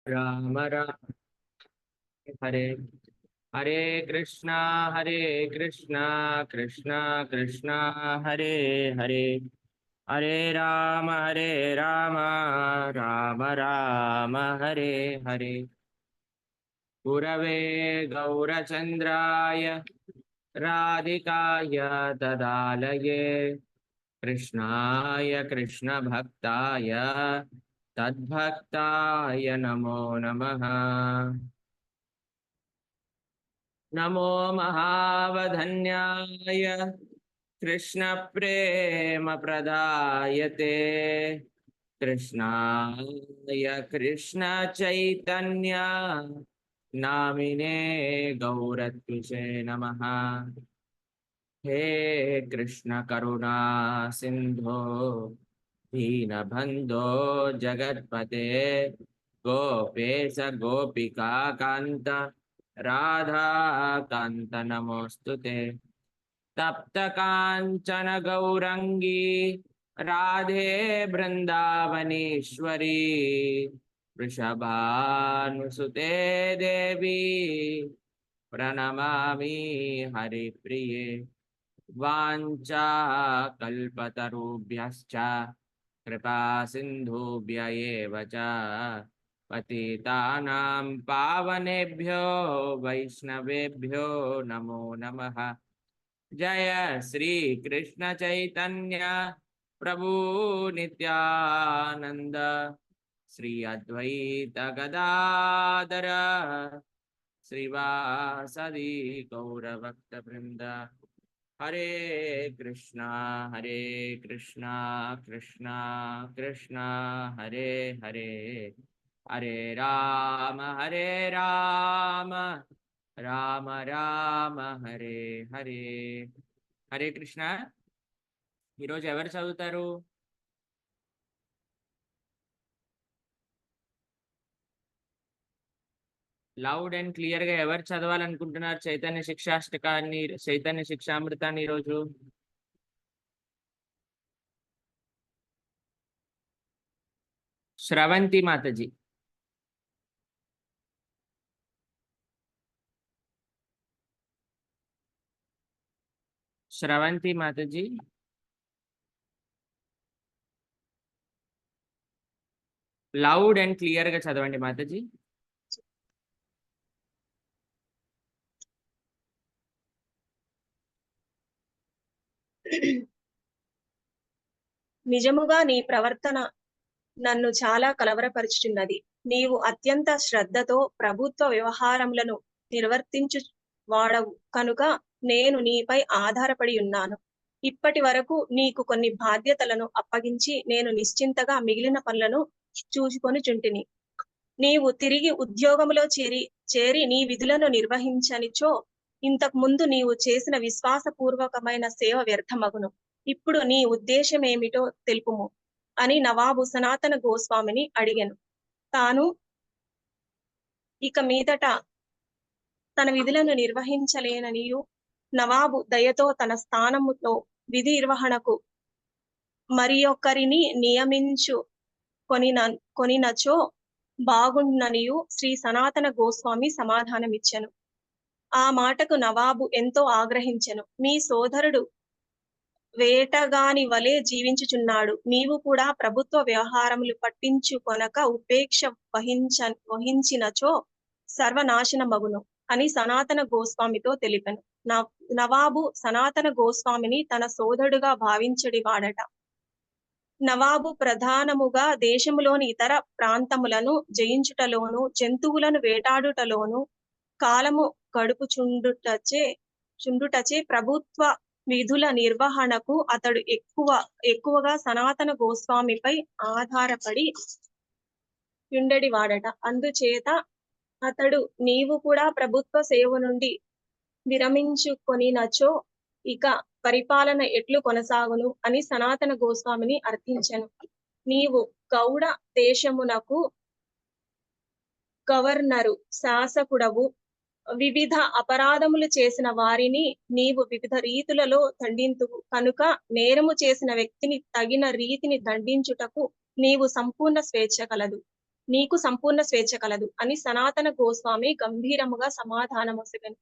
राम राम हरे हरे कृष्णा कृष्णा कृष्णा हरे हरे हरे राम राम राम हरे हरे। गुरवे गौरचन्द्राय राधिकाय तदालये कृष्णाय कृष्णभक्ताय तद्भक्ताय नमो नमः। नमो महावधन्याय कृष्णप्रेम प्रदायते कृष्णाय कृष्णचैतन्य नामिने गौरत्विषे नमः। हे कृष्ण करुणा सिंधो दीनबन्धो जगत्पते गोपेश गोपिका कान्त राधा कान्त नमोस्तुते। तप्त कांचन गौरंगी राधे वृंदावनेश्वरी वृषभानुसुते देवी प्रणमामि हरिप्रिये। वाञ्छा कल्पतरुभ्यश्च कृपा सिन्धुभ्य एव च पतितानां पावनेभ्यो वैष्णवेभ्यो नमो नमः। जय श्री कृष्ण चैतन्य प्रभु नित्यानंद श्री अद्वैत गदाधर श्रीवासदि गौरभक्त वृंद। हरे कृष्णा कृष्णा कृष्णा हरे हरे हरे राम राम राम हरे हरे। హరే కృష్ణ. ఈరోజు ఎవరు చదువుతారు? లౌడ్ అండ్ క్లియర్ గా ఎవరు చదవాలనుకుంటున్నారు చైతన్య శిక్షాష్టకాన్ని, చైతన్య శిక్షామృతాన్ని ఈరోజు? Sravanthi Mataji. Sravanthi Mataji. Loud and clear గా చదవండి మాతాజీ. నిజముగా నీ ప్రవర్తన నన్ను చాలా కలవరపరుచుచున్నది. నీవు అత్యంత శ్రద్ధతో ప్రభుత్వ వ్యవహారములను నిర్వర్తించు వాడవు కనుక నేను నీపై ఆధారపడి ఉన్నాను. ఇప్పటి వరకు నీకు కొన్ని బాధ్యతలను అప్పగించి నేను నిశ్చింతగా మిగిలిన పనులను చూసుకొనుచుంటిని. నీవు తిరిగి ఉద్యోగములో చేరి నీ విధులను నిర్వహించనిచో ఇంతకు ముందు నీవు చేసిన విశ్వాసపూర్వకమైన సేవ వ్యర్థమగును. ఇప్పుడు నీ ఉద్దేశమేమిటో తెలుపుము అని నవాబు సనాతన గోస్వామిని అడిగాను. తాను ఇక మీదట తన విధులను నిర్వహించలేననియు నవాబు దయతో తన స్థానములో విధి నిర్వహణకు మరియొక్కరిని నియమించు కొనినచో బాగుండనియు శ్రీ సనాతన గోస్వామి సమాధానమిచ్చెను. ఆ మాటకు నవాబు ఎంతో ఆగ్రహించెను. మీ సోదరుడు వేటగాని వలె జీవించుచున్నాడు. నీవు కూడా ప్రభుత్వ వ్యవహారములు పట్టించుకొనక ఉపేక్ష వహించినచో సర్వనాశనమగును అని సనాతన గోస్వామితో తెలిపెను. నవాబు సనాతన గోస్వామిని తన సోదరుడుగా భావించడి వాడట. నవాబు ప్రధానముగా దేశములోని ఇతర ప్రాంతములను జయించుటలోను జంతువులను వేటాడుటలోను కాలము చుండుటచే ప్రభుత్వ విధుల నిర్వహణకు అతడు ఎక్కువగా సనాతన గోస్వామిపై ఆధారపడి ఉండడి వాడట. అందుచేత అతడు నీవు కూడా ప్రభుత్వ సేవ నుండి విరమించుకొనినచో ఇక పరిపాలన ఎట్లు కొనసాగును అని సనాతన గోస్వామిని అర్థించెను. నీవు గౌడ దేశమునకు గవర్నరు, శాసకుడవు. వివిధ అపరాధములు చేసిన వారిని నీవు వివిధ రీతులలో దండింతువు కనుక నేరము చేసిన వ్యక్తిని తగిన రీతిని దండించుటకు నీవు సంపూర్ణ స్వేచ్ఛ కలదు. నీకు సంపూర్ణ స్వేచ్ఛ కలదు అని సనాతన గోస్వామి గంభీరముగా సమాధానమొసగెను.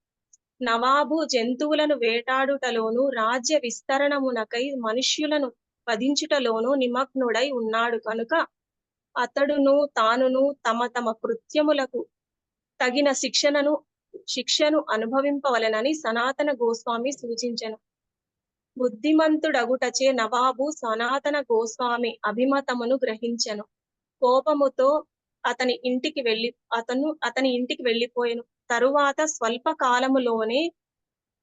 నవాబు జంతువులను వేటాడుటలోను రాజ్య విస్తరణమునకై మనుష్యులను వధించుటలోను నిమగ్నుడై ఉన్నాడు కనుక అతడును తానును తమ తమ కృత్యములకు తగిన శిక్షను అనుభవింపవలెనని సనాతన గోస్వామి సూచించెను. బుద్ధిమంతుడగుటచే నవాబు సనాతన గోస్వామి అభిమతమును గ్రహించెను. కోపముతో అతని ఇంటికి వెళ్ళిపోయెను. తరువాత స్వల్ప కాలములోనే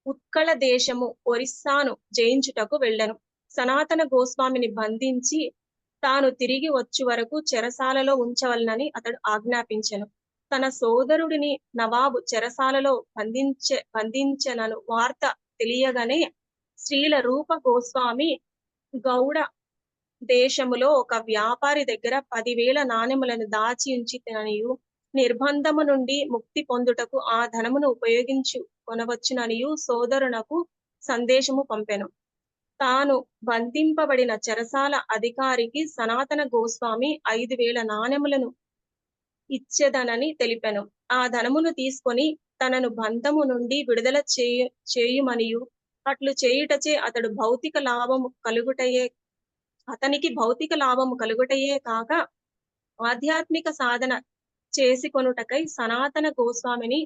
ఉత్కళ దేశము ఒరిస్సాను జయించుటకు వెళ్ళెను. సనాతన గోస్వామిని బంధించి తాను తిరిగి వచ్చు వరకు చెరసాలలో ఉంచవలనని అతడు ఆజ్ఞాపించెను. తన సోదరుడిని నవాబు చెరసాలలో బంధించెనను వార్త తెలియగానే శ్రీల రూప గోస్వామి గౌడ దేశములో ఒక వ్యాపారి దగ్గర 10,000 నాణెములను దాచి ఉంచితననియు నిర్బంధము నుండి ముక్తి పొందుటకు ఆ ధనమును ఉపయోగించుకొనవచ్చుననియు సోదరునకు సందేశము పంపెను. తాను బంధింపబడిన చెరసాల అధికారికి సనాతన గోస్వామి 5,000 నాణెములను ఇచ్చెదనని తెలిపెను. ఆ ధనమును తీసుకొని తనను బంధము నుండి విడుదల చేయుమనియు అట్లు చేయుటచే అతనికి భౌతిక లాభము కలుగుటయే కాక ఆధ్యాత్మిక సాధన చేసుకొనుటకై సనాతన గోస్వామిని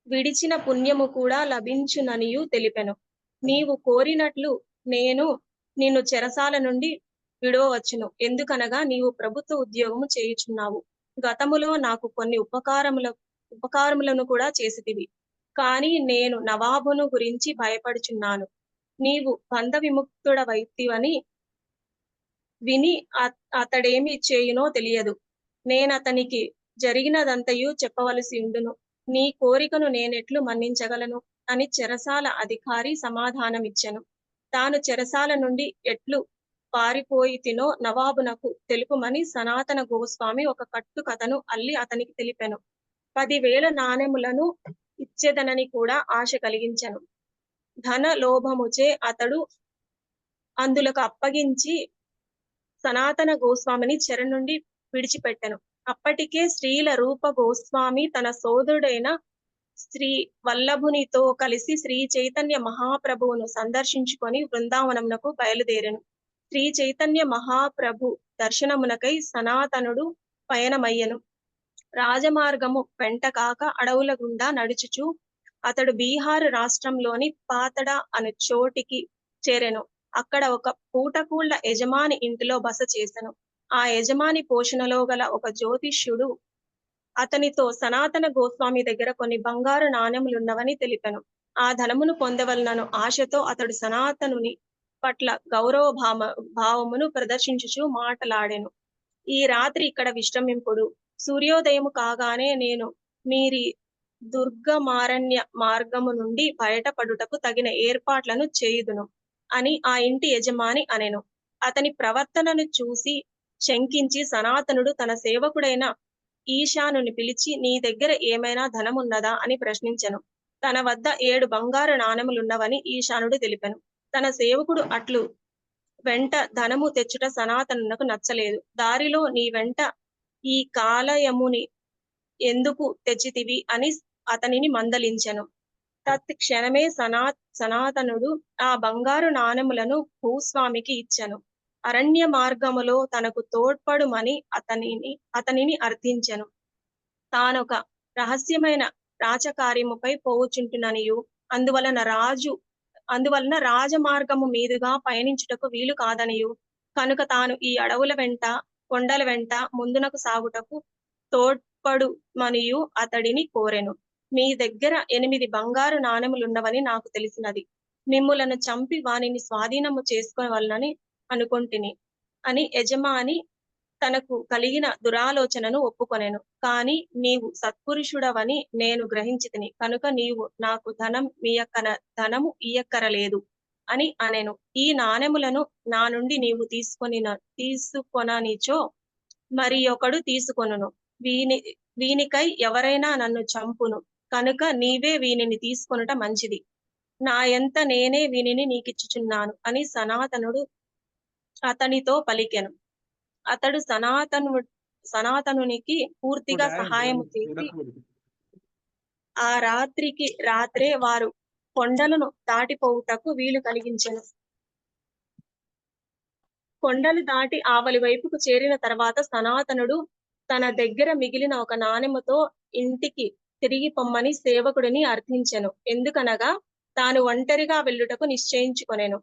విడిచిన పుణ్యము కూడా లభించుననియు తెలిపెను. నీవు కోరినట్లు నేను నిన్ను చెరసాల నుండి విడవవచ్చును. ఎందుకనగా నీవు ప్రభుత్వ ఉద్యోగము చేయుచున్నావు. గతములో నాకు కొన్ని ఉపకారములను కూడా చేసితివి. కానీ నేను నవాబును గురించి భయపడుచున్నాను. నీవు బంధ విముక్తుడవైతివని విని అతడేమి చేయునో తెలియదు. నేనతనికి జరిగినదంతయు చెప్పవలసి ఉండును. నీ కోరికను నేనెట్లు మన్నించగలను అని చెరసాల అధికారి సమాధానమిచ్చెను. తాను చెరసాల నుండి ఎట్లు పారిపోయితినో నవాబునకు తెలుపుమని సనాతన గోస్వామి ఒక కట్టు కథను అల్లి అతనికి తెలిపెను. 10,000 నాణెములను ఇచ్చేదనని కూడా ఆశ కలిగించెను. ధన లోభముచే అతడు అందులకు అప్పగించి సనాతన గోస్వామిని చెర నుండి విడిచిపెట్టెను. అప్పటికే శ్రీల రూప గోస్వామి తన సోదరుడైన శ్రీ వల్లభునితో కలిసి శ్రీ చైతన్య మహాప్రభువును సందర్శించుకొని బృందావనమునకు బయలుదేరెను. శ్రీ చైతన్య మహాప్రభు దర్శనమునకై సనాతనుడు పయనమయ్యెను. రాజమార్గము వెంట కాక అడవుల గుండా నడుచుచు అతడు బీహారు రాష్ట్రంలోని పాతడ అను చోటికి చేరెను. అక్కడ ఒక పూటకూళ్ల యజమాని ఇంటిలో బస చేసెను. ఆ యజమాని పోషణలో గల ఒక జ్యోతిష్యుడు అతనితో సనాతన గోస్వామి దగ్గర కొన్ని బంగారు నాణెములున్నవని తెలిపెను. ఆ ధనమును పొందవలనను ఆశతో అతడు సనాతనుని పట్ల గౌరవ భావమును ప్రదర్శించుచు మాటలాడెను. ఈ రాత్రి ఇక్కడ విశ్రమింపుడు. సూర్యోదయము కాగానే నేను మీరి దుర్గమారణ్య మార్గము నుండి బయటపడుటకు తగిన ఏర్పాట్లను చేయుదును అని ఆ ఇంటి యజమాని అనెను. అతని ప్రవర్తనను చూసి శంకించి సనాతనుడు తన సేవకుడైన ఈశానుని పిలిచి, నీ దగ్గర ఏమైనా ధనమున్నదా అని ప్రశ్నించెను. తన వద్ద 7 బంగారు నాణెములున్నవని ఈశానుడు తెలిపెను. తన సేవకుడు అట్లు వెంట ధనము తెచ్చుట సనాతనునకు నచ్చలేదు. దారిలో నీ వెంట ఈ కాలయముని ఎందుకు తెచ్చితివి అని అతనిని మందలించెను. తత్క్షణమే సనాతనుడు ఆ బంగారు నాణెములను భూస్వామికి ఇచ్చెను. అరణ్య మార్గములో తనకు తోడ్పడుమని అతనిని అర్థించెను. తానొక రహస్యమైన రాచకార్యముపై పోవుచుంటుననియు అందువలన రాజమార్గము మీదుగా పయనించుటకు వీలు కాదనియు కనుక తాను ఈ అడవుల వెంట కొండల వెంట ముందునకు సాగుటకు తోడ్పడుమనియు అతడిని కోరెను. మీ దగ్గర 8 బంగారు నాణెములున్నవని నాకు తెలిసినది. మిమ్ములను చంపి వానిని స్వాధీనము చేసుకోవాలని అనుకొంటిని అని యజమాని తనకు కలిగిన దురాలోచనను ఒప్పుకొనెను. కాని నీవు సత్పురుషుడవని నేను గ్రహించితిని కనుక నీవు నాకు ధనము ఇయ్యక్కరలేదు అని అనెను. ఈ నాణెములను నా నుండి నీవు తీసుకొననిచో మరి ఒకడు తీసుకొనును. వీనికై ఎవరైనా నన్ను చంపును కనుక నీవే వీనిని తీసుకొనుట మంచిది. నా యంత నేనే వీనిని నీకిచ్చుచున్నాను అని సనాతనుడు అతనితో పలికెను. అతడు సనాతనునికి పూర్తిగా సహాయము చేసి ఆ రాత్రికి రాత్రే వారు కొండలను దాటిపోవుటకు వీలు కలిగించెను. కొండలు దాటి ఆవలి వైపుకు చేరిన తర్వాత సనాతనుడు తన దగ్గర మిగిలిన ఒక నాణెముతో ఇంటికి తిరిగి పొమ్మని సేవకుడిని అర్థించెను. ఎందుకనగా తాను ఒంటరిగా వెళ్ళుటకు నిశ్చయించుకొనెను.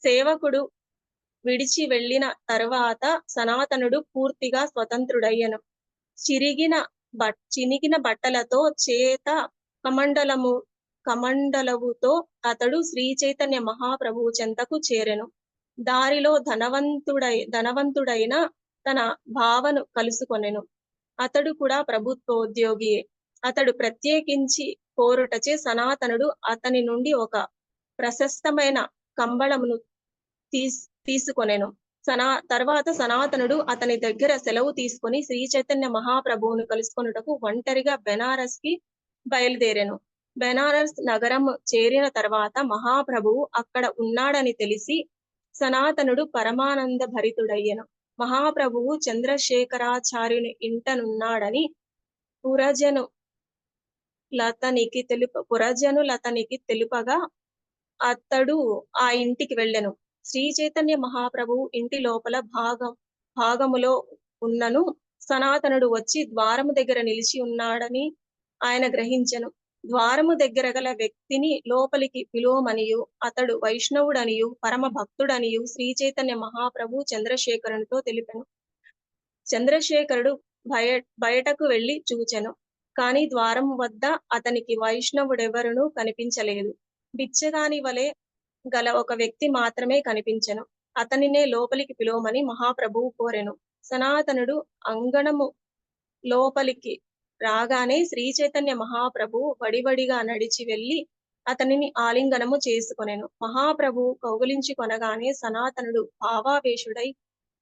సేవకుడు విడిచి వెళ్ళిన తరువాత సనాతనుడు పూర్తిగా స్వతంత్రుడయ్యెను. చినిగిన బట్టలతో చేత కమండలవుతో అతడు శ్రీ చైతన్య మహాప్రభువు చెంతకు చేరెను. దారిలో ధనవంతుడైన తన భావను కలుసుకొనెను. అతడు కూడా ప్రభుత్వోద్యోగియే. అతడు ప్రత్యేకించి కోరుటచే సనాతనుడు అతని నుండి ఒక ప్రశస్తమైన కంబళమును తీసుకొనెను. తర్వాత సనాతనుడు అతని దగ్గర సెలవు తీసుకొని శ్రీ చైతన్య మహాప్రభువును కలుసుకొనుటకు ఒంటరిగా బెనారస్ కి బయలుదేరెను. బెనారస్ నగరం చేరిన తర్వాత మహాప్రభువు అక్కడ ఉన్నాడని తెలిసి సనాతనుడు పరమానంద భరితుడయ్యెను. మహాప్రభువు చంద్రశేఖరాచార్యుని ఇంటనున్నాడని పురజనులతనికి తెలుపగా అతడు ఆ ఇంటికి వెళ్ళెను. శ్రీ చైతన్య మహాప్రభువు ఇంటి లోపల భాగములో ఉన్నను సనాతనుడు వచ్చి ద్వారము దగ్గర నిలిచి ఉన్నాడని ఆయన గ్రహించెను. ద్వారము దగ్గర గల వ్యక్తిని లోపలికి పిలువమనియు అతడు వైష్ణవుడనియు పరమ భక్తుడనియు శ్రీ చైతన్య మహాప్రభు చంద్రశేఖరునితో తెలిపెను. చంద్రశేఖరుడు బయటకు వెళ్లి చూచెను. కాని ద్వారము వద్ద అతనికి వైష్ణవుడెవరునూ కనిపించలేదు. బిచ్చగాని వలె గల ఒక వ్యక్తి మాత్రమే కనిపించెను. అతనినే లోపలికి పిలువమని మహాప్రభువు కోరెను. సనాతనుడు అంగణము లోపలికి రాగానే శ్రీ చైతన్య మహాప్రభువు వడివడిగా నడిచి వెళ్లి అతనిని ఆలింగనము చేసుకొనెను. మహాప్రభువు కౌగిలించుకొనగానే సనాతనుడు భావావేశుడై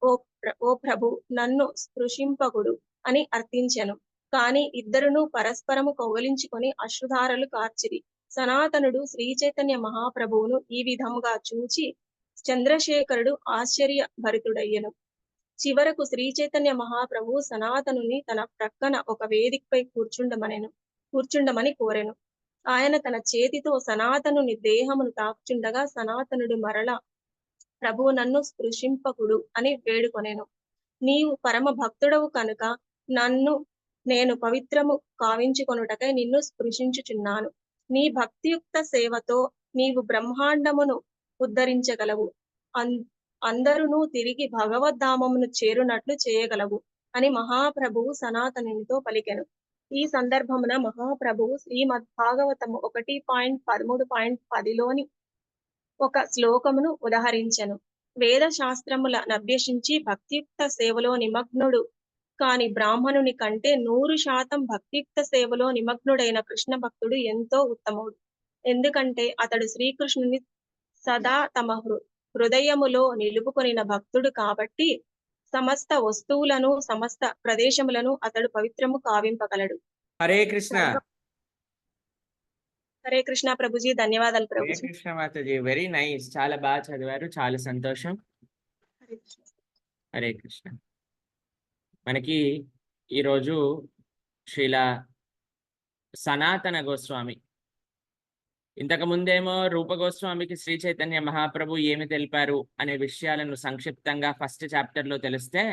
ఓ ప్రభు, నన్ను స్పృశింపకుడు అని అర్థించెను. కాని ఇద్దరును పరస్పరము కౌగిలించుకొని అశ్రుధారలు కార్చిరి. సనాతనుడు శ్రీ చైతన్య మహాప్రభువును ఈ విధముగా చూచి చంద్రశేఖరుడు ఆశ్చర్య భరితుడయ్యెను. చివరకు శ్రీ చైతన్య మహాప్రభువు సనాతనుని తన ప్రక్కన ఒక వేదికపై కూర్చుండమని కోరెను. ఆయన తన చేతితో సనాతనుని దేహమును తాకుచుండగా సనాతనుడు మరలా ప్రభు, నన్ను స్పృశింపకుడు అని వేడుకొనెను. నీవు పరమ భక్తుడవు కనుక నేను పవిత్రము కావించుకొనుటకై నిన్ను స్పృశించుచున్నాను. నీ భక్తియుక్త సేవతో నీవు బ్రహ్మాండమును ఉద్ధరించగలవు. అందరును తిరిగి భగవద్ధామమును చేరునట్లు చేయగలవు అని మహాప్రభువు సనాతనునితో పలికెను. ఈ సందర్భమున మహాప్రభువు శ్రీమద్ భాగవతము 1.13.10లోని ఒక శ్లోకమును ఉదహరించెను. వేద శాస్త్రముల నభ్యసించి భక్తియుక్త సేవలో నిమగ్నుడు కాని బ్రాహ్మణుని కంటే 100% భక్తియుక్త సేవలో నిమగ్నుడైన కృష్ణ భక్తుడు ఎంతో ఉత్తముడు. ఎందుకంటే అతడు శ్రీకృష్ణుని సదా తమ హృదయములో నిలుపుకొనిన భక్తుడు కాబట్టి సమస్త వస్తువులను సమస్త ప్రదేశములను అతడు పవిత్రము కావింపగలడు. హరే కృష్ణ. హరే కృష్ణ ప్రభుజీ, ధన్యవాదాలు హరే ప్రభుజీ. కృష్ణ మాతాజీ, వెరీ నైస్, చాలా బాగా చదివారు, చాలా సంతోషం. హరే కృష్ణ. మనకి ఈరోజు శ్రీల సనాతన గోస్వామి, ఇంతకు ముందేమో రూప గోస్వామికి శ్రీ చైతన్య మహాప్రభు ఏమి తెలిపారు అనే విషయాలను సంక్షిప్తంగా ఫస్ట్ చాప్టర్ లో తెలిస్తే,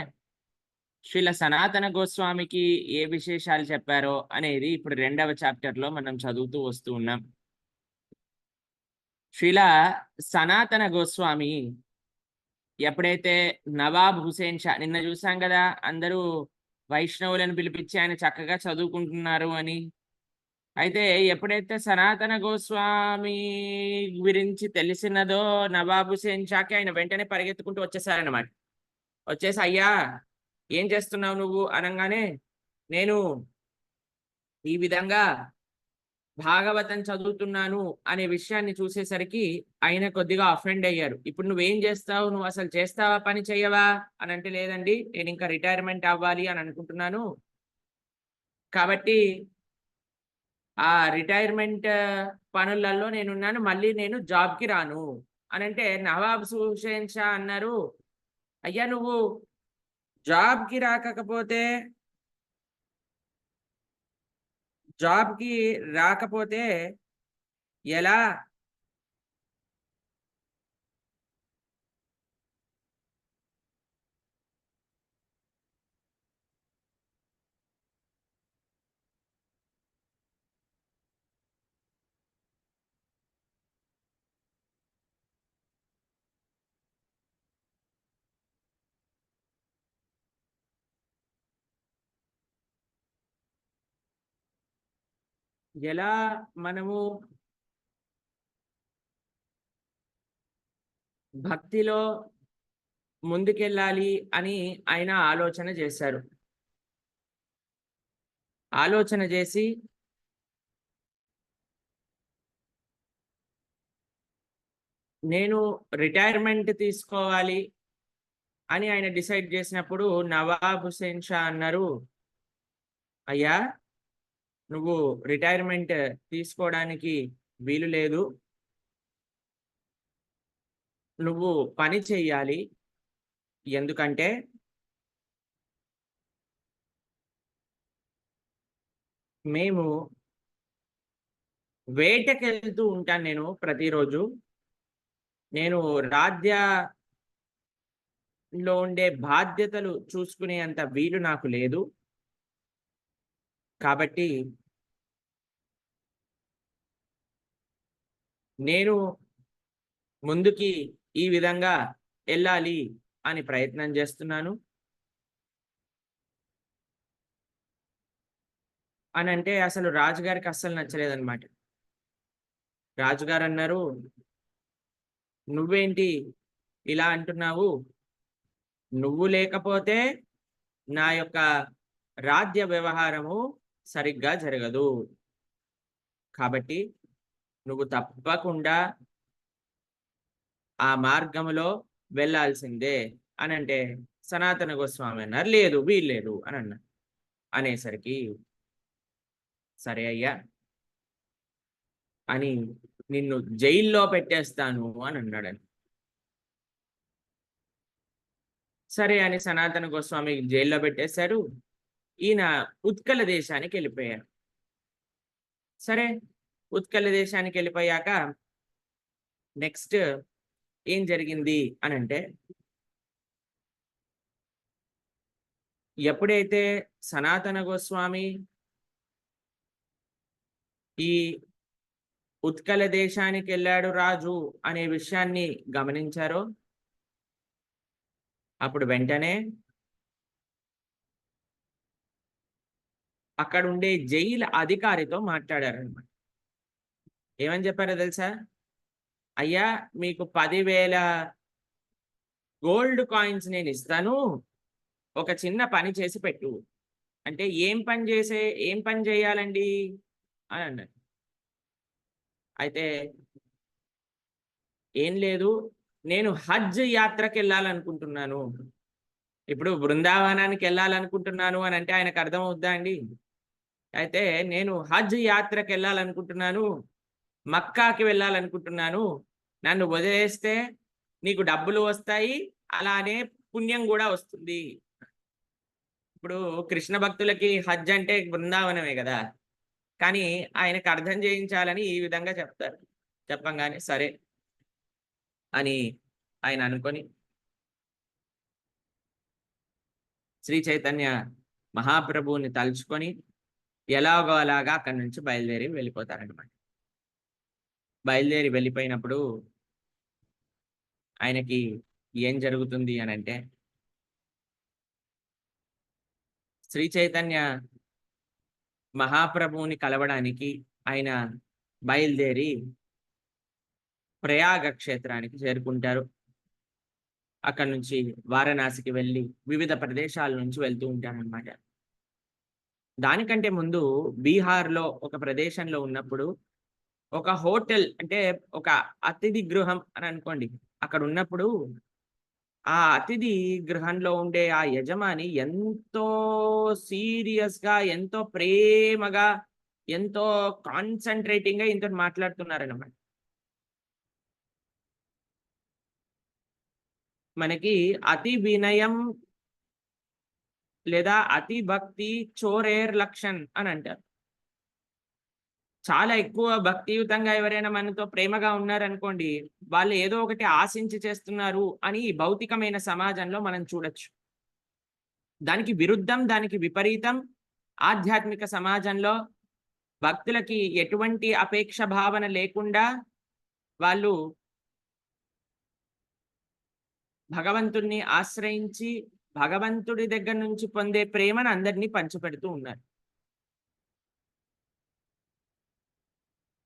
శ్రీల సనాతన గోస్వామికి ఏ విశేషాలు చెప్పారో అనేది ఇప్పుడు రెండవ చాప్టర్ లో మనం చదువుతూ వస్తూ ఉన్నాం. శ్రీల సనాతన గోస్వామి ఎప్పుడైతే నవాబ్ హుసేన్ షా, నిన్న చూసాం కదా అందరూ వైష్ణవులను పిలిపించి ఆయన చక్కగా చదువుకుంటున్నారు అని, అయితే ఎప్పుడైతే సనాతన గోస్వామి గురించి తెలిసినదో నవాబ్ హుసేన్ షాకి ఆయన వెంటనే పరిగెత్తుకుంటూ వచ్చేసారనమాట. వచ్చేసి, అయ్యా ఏం చేస్తున్నావు నువ్వు అనగానే, నేను ఈ విధంగా భాగవతం చదువుతున్నాను అనే విషయాన్ని చూసేసరికి ఆయన కొద్దిగా అఫెండ్ అయ్యారు. ఇప్పుడు నువ్వేం చేస్తావు, నువ్వు అసలు చేస్తావా, పని చెయ్యవా అని అంటే, లేదండి నేను ఇంకా రిటైర్మెంట్ అవ్వాలి అని అనుకుంటున్నాను, కాబట్టి ఆ రిటైర్మెంట్ పనులలో నేనున్నాను, మళ్ళీ నేను జాబ్కి రాను అని అంటే, నవాబ్ హుసేన్ షా అన్నారు, అయ్యా నువ్వు జాబ్కి రాకపోతే ఎలా? ఎలా మనము భక్తిలో ముందుకెళ్ళాలి అని ఆయన ఆలోచన చేశారు. ఆలోచన చేసి నేను రిటైర్మెంట్ తీసుకోవాలి అని ఆయన డిసైడ్ చేసినప్పుడు నవాబ్ హుసేన్ షా అన్నారు, అయ్యా నువ్వు రిటైర్మెంట్ తీసుకోవడానికి వీలు లేదు, నువ్వు పని చెయ్యాలి. ఎందుకంటే మేము వేటకెళ్తూ ఉంటాను, నేను ప్రతిరోజు. నేను రాజ్యంలో ఉండే బాధ్యతలు చూసుకునేంత వీలు నాకు లేదు. కాబట్టి నేను ముందుకి ఈ విధంగా వెళ్ళాలి అని ప్రయత్నం చేస్తున్నాను అని అంటే అసలు రాజుగారికి అస్సలు నచ్చలేదన్నమాట. రాజుగారు అన్నారు, నువ్వేంటి ఇలా అంటున్నావు? నువ్వు లేకపోతే నా యొక్క రాజ్య వ్యవహారము సరిగ్గా జరగదు. కాబట్టి నువ్వు తప్పకుండా ఆ మార్గములో వెళ్ళాల్సిందే అని అంటే సనాతన గోస్వామి అన్నారు, లేదు వీల్లేదు అని అన్నారు. అనేసరికి సరే అయ్యా అని నిన్ను జైల్లో పెట్టేస్తాను అని అన్నాడని. సరే అని సనాతన గోస్వామి జైల్లో పెట్టేశారు. ఈయన ఉత్కల దేశానికి వెళ్ళిపోయారు. సరే ఉత్కల దేశానికి వెళ్ళిపోయాక నెక్స్ట్ ఏం జరిగింది అని అంటే, ఎప్పుడైతే సనాతన గోస్వామి ఈ ఉత్కల దేశానికి వెళ్ళాడు రాజు అనే విషయాన్ని గమనించారో అప్పుడు వెంటనే అక్కడ ఉండే జైలు అధికారితో మాట్లాడారనమాట. ఏమని చెప్పారో తెలుసా? అయ్యా మీకు 10,000 గోల్డ్ కాయిన్స్ నేను ఇస్తాను, ఒక చిన్న పని చేసి పెట్టు. అంటే ఏం పని చేయాలండి అని అన్నారు. అయితే ఏం లేదు, నేను హజ్ యాత్రకి వెళ్ళాలనుకుంటున్నాను. ఇప్పుడు బృందావనానికి వెళ్ళాలనుకుంటున్నాను అని అంటే ఆయనకు అర్థమవుద్దా అండి? అయితే నేను హజ్ యాత్రకి వెళ్ళాలనుకుంటున్నాను, మక్కాకి వెళ్ళాలనుకుంటున్నాను, నన్ను వదిలేస్తే నీకు డబ్బులు వస్తాయి, అలానే పుణ్యం కూడా వస్తుంది. ఇప్పుడు కృష్ణ భక్తులకి హజ్ అంటే బృందావనమే కదా, కానీ ఆయనకు అర్థం చేయించాలని ఈ విధంగా చెప్తారు. చెప్పంగానే సరే అని ఆయన అనుకొని శ్రీ చైతన్య మహాప్రభువుని తలుచుకొని ఎలాగో అలాగా అక్కడి నుంచి బయలుదేరి వెళ్ళిపోతారనమాట. బయలుదేరి వెళ్ళిపోయినప్పుడు ఆయనకి ఏం జరుగుతుంది అని అంటే, శ్రీ చైతన్య మహాప్రభువుని కలవడానికి ఆయన బయలుదేరి ప్రయాగ క్షేత్రానికి చేరుకుంటారు. అక్కడి నుంచి వారణాసికి వెళ్ళి వివిధ ప్రదేశాల నుంచి వెళ్తూ ఉంటారనమాట. దానికంటే ముందు బీహార్లో ఒక ప్రదేశంలో ఉన్నప్పుడు ఒక హోటల్ అంటే ఒక అతిథి గృహం అని అనుకోండి, అక్కడ ఉన్నప్పుడు ఆ అతిథి గృహంలో ఉండే ఆ యజమాని ఎంతో సీరియస్ గా, ఎంతో ప్రేమగా, ఎంతో కాన్సన్ట్రేటింగ్ గా ఇంతో మాట్లాడుతున్నారన్నమాట. మనకి అతి వినయం లేదా అతి భక్తి చోరేర్ లక్షణ్ అని అంటారు. చాలా ఎక్కువ భక్తియుతంగా ఎవరైనా మనతో ప్రేమగా ఉన్నారనుకోండి, వాళ్ళు ఏదో ఒకటి ఆశించి చేస్తున్నారు అని ఈ భౌతికమైన సమాజంలో మనం చూడొచ్చు. దానికి విరుద్ధం, దానికి విపరీతం ఆధ్యాత్మిక సమాజంలో భక్తులకి ఎటువంటి అపేక్ష భావన లేకుండా వాళ్ళు భగవంతుడిని ఆశ్రయించి, భగవంతుడి దగ్గర నుంచి పొందే ప్రేమను అందరినీ పంచిపెడుతూ ఉన్నారు.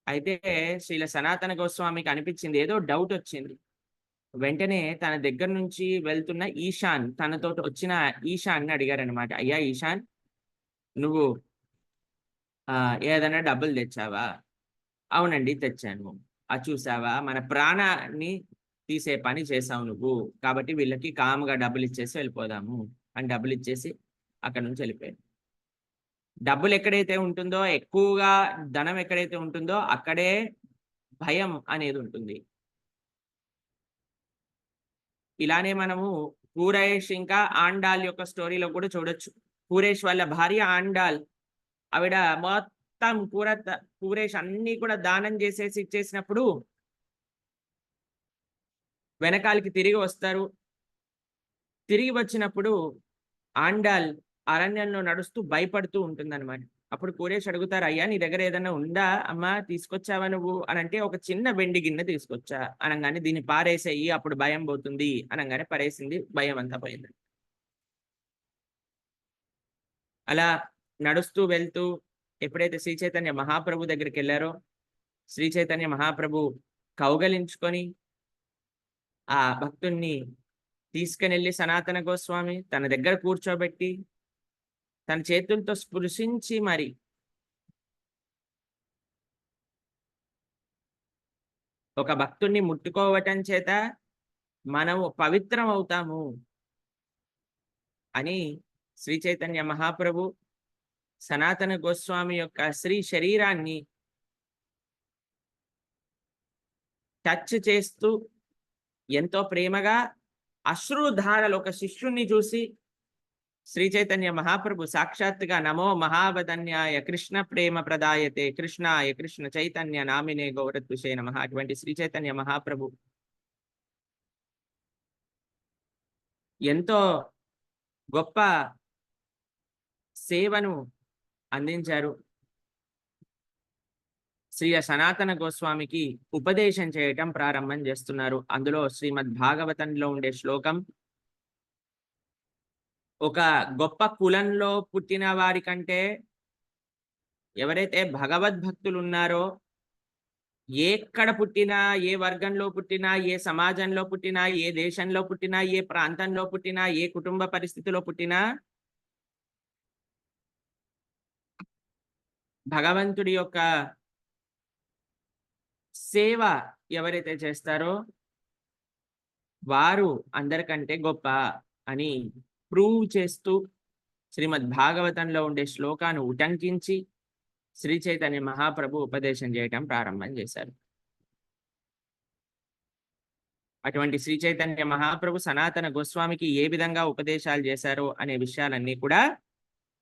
అయితే శ్రీల సనాతన గోస్వామికి అనిపించింది, ఏదో డౌట్ వచ్చింది. వెంటనే తన దగ్గర నుంచి వెళ్తున్న ఈశాన్, తనతోటి వచ్చిన ఈశాన్ని అడిగారనమాట. అయ్యా ఈశాన్, నువ్వు ఏదైనా డబ్బులు తెచ్చావా? అవునండి తెచ్చాను. అది చూసావా, మన ప్రాణాన్ని తీసే పని చేసావు నువ్వు. కాబట్టి వీళ్ళకి కామ్‌గా డబ్బులు ఇచ్చేసి వెళ్ళిపోదాము అని డబ్బులు ఇచ్చేసి అక్కడి నుంచి వెళ్ళిపోయాడు. డబ్బులు ఎక్కడైతే ఉంటుందో, ఎక్కువగా ధనం ఎక్కడైతే ఉంటుందో అక్కడే భయం అనేది ఉంటుంది. ఇలానే మనము పూరేష్ ఇంకా ఆండాల్ యొక్క స్టోరీలో కూడా చూడొచ్చు. పూరేష్ వాళ్ళ భార్య ఆండాల్, ఆవిడ మొత్తం పూరేష్ అన్ని కూడా దానం చేసేసి ఇచ్చేసినప్పుడు వెనకాలకి తిరిగి వస్తారు. తిరిగి వచ్చినప్పుడు ఆండాల్ అరణ్యంలో నడుస్తూ భయపడుతూ ఉంటుందన్నమాట. అప్పుడు పూరేష్ అడుగుతారు, అయ్యా నీ దగ్గర ఏదైనా ఉందా అమ్మా, తీసుకొచ్చావా నువ్వు అని అంటే, ఒక చిన్న వెండి గిన్నె తీసుకొచ్చా అనగానే, దీన్ని పారేసేయి అప్పుడు భయం పోతుంది అనగానే పరేసింది, భయం అంతా పోయింది. అలా నడుస్తూ వెళ్తూ ఎప్పుడైతే శ్రీ చైతన్య మహాప్రభు దగ్గరికి వెళ్ళారో, శ్రీ చైతన్య మహాప్రభు కౌగలించుకొని ఆ భక్తుణ్ణి తీసుకునెళ్ళి సనాతన గోస్వామి తన దగ్గర కూర్చోబెట్టి తన చేతులతో స్పృశించి మరి ఒక భక్తుణ్ణి ముట్టుకోవటం చేత మనము పవిత్రం అవుతాము అని శ్రీ చైతన్య మహాప్రభు సనాతన గోస్వామి యొక్క శ్రీ శరీరాన్ని టచ్ చేస్తూ ఎంతో ప్రేమగా అశ్రుధారలు, ఒక శిష్యుణ్ణి చూసి శ్రీ చైతన్య మహాప్రభు సాక్షాత్తుగా నమో మహావదన్యాయ కృష్ణ ప్రేమ ప్రదాయతే కృష్ణాయ కృష్ణ చైతన్య నామినే గౌరద్విషే నమః, అటువంటి శ్రీ చైతన్య మహాప్రభు ఎంతో గొప్ప సేవను అందించారు. శ్రీ సనాతన గోస్వామికి ఉపదేశం చేయటం ప్రారంభం చేస్తున్నారు. అందులో శ్రీమద్ భాగవతంలో ఉండే శ్లోకం, ఒక గొప్ప కులంలో పుట్టిన వారి కంటే ఎవరైతే భగవద్భక్తులు ఉన్నారో, ఎక్కడ పుట్టినా, ఏ వర్గంలో పుట్టినా, ఏ సమాజంలో పుట్టినా, ఏ దేశంలో పుట్టినా, ఏ ప్రాంతంలో పుట్టినా, ఏ కుటుంబ పరిస్థితిలో పుట్టినా, భగవంతుడి యొక్క సేవ ఎవరైతే చేస్తారో వారు అందరికంటే గొప్ప అని ప్రూవ్ చేస్తూ శ్రీమద్ భాగవతంలో ఉండే శ్లోకాన్ని ఉటంకించి శ్రీ చైతన్య మహాప్రభు ఉపదేశం చేయటం ప్రారంభం చేశారు. అటువంటి శ్రీ చైతన్య మహాప్రభు సనాతన గోస్వామికి ఏ విధంగా ఉపదేశాలు చేశారో అనే విషయాలన్నీ కూడా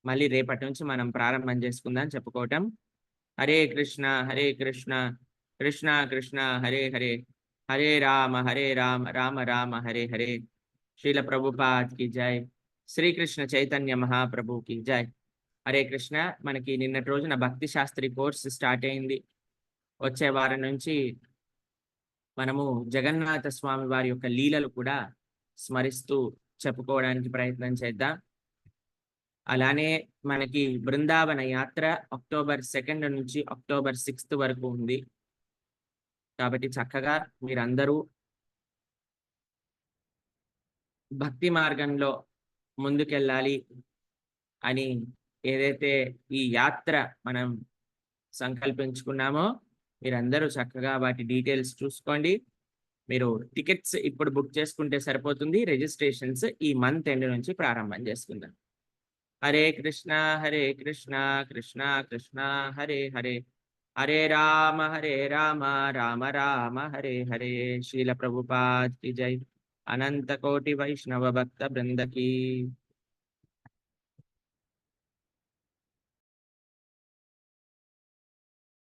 మళ్ళీ రేపటి నుంచి మనం ప్రారంభం చేసుకుందాం చెప్పుకోవటం. హరే కృష్ణ కృష్ణ కృష్ణ హరే హరే, హరే రామ రామ రామ హరే హరే. శ్రీల ప్రభుపాద్ కి జై, శ్రీకృష్ణ చైతన్య మహాప్రభు కి జై. హరే కృష్ణ. మనకి నిన్నటి రోజున భక్తి శాస్త్రి కోర్స్ స్టార్ట్ అయింది. వచ్చే వారం నుంచి మనము జగన్నాథ స్వామి వారి యొక్క లీలలు కూడా స్మరిస్తూ చెప్పుకోవడానికి ప్రయత్నం చేద్దాం. అలానే మనకి బృందావన యాత్ర అక్టోబర్ 2 నుంచి అక్టోబర్ 6 వరకు ఉంది. కాబట్టి చక్కగా మీరందరూ భక్తి మార్గంలో ముందుకెళ్ళాలి అని ఏదైతే ఈ యాత్ర మనం సంకల్పించుకున్నామో, మీరందరూ చక్కగా వాటి డీటెయిల్స్ చూసుకోండి. మీరు టికెట్స్ ఇప్పుడు బుక్ చేసుకుంటే సరిపోతుంది. రిజిస్ట్రేషన్స్ ఈ మంత్ ఎండ్ నుంచి ప్రారంభం చేసుకుందాం. హరే కృష్ణ కృష్ణ కృష్ణ హరే హరే, హరే రామ రామ రామ హరే హరే. శ్రీల ప్రభుపాద్ కి జై. అనంత కోటి వైష్ణవ భక్త బృంద की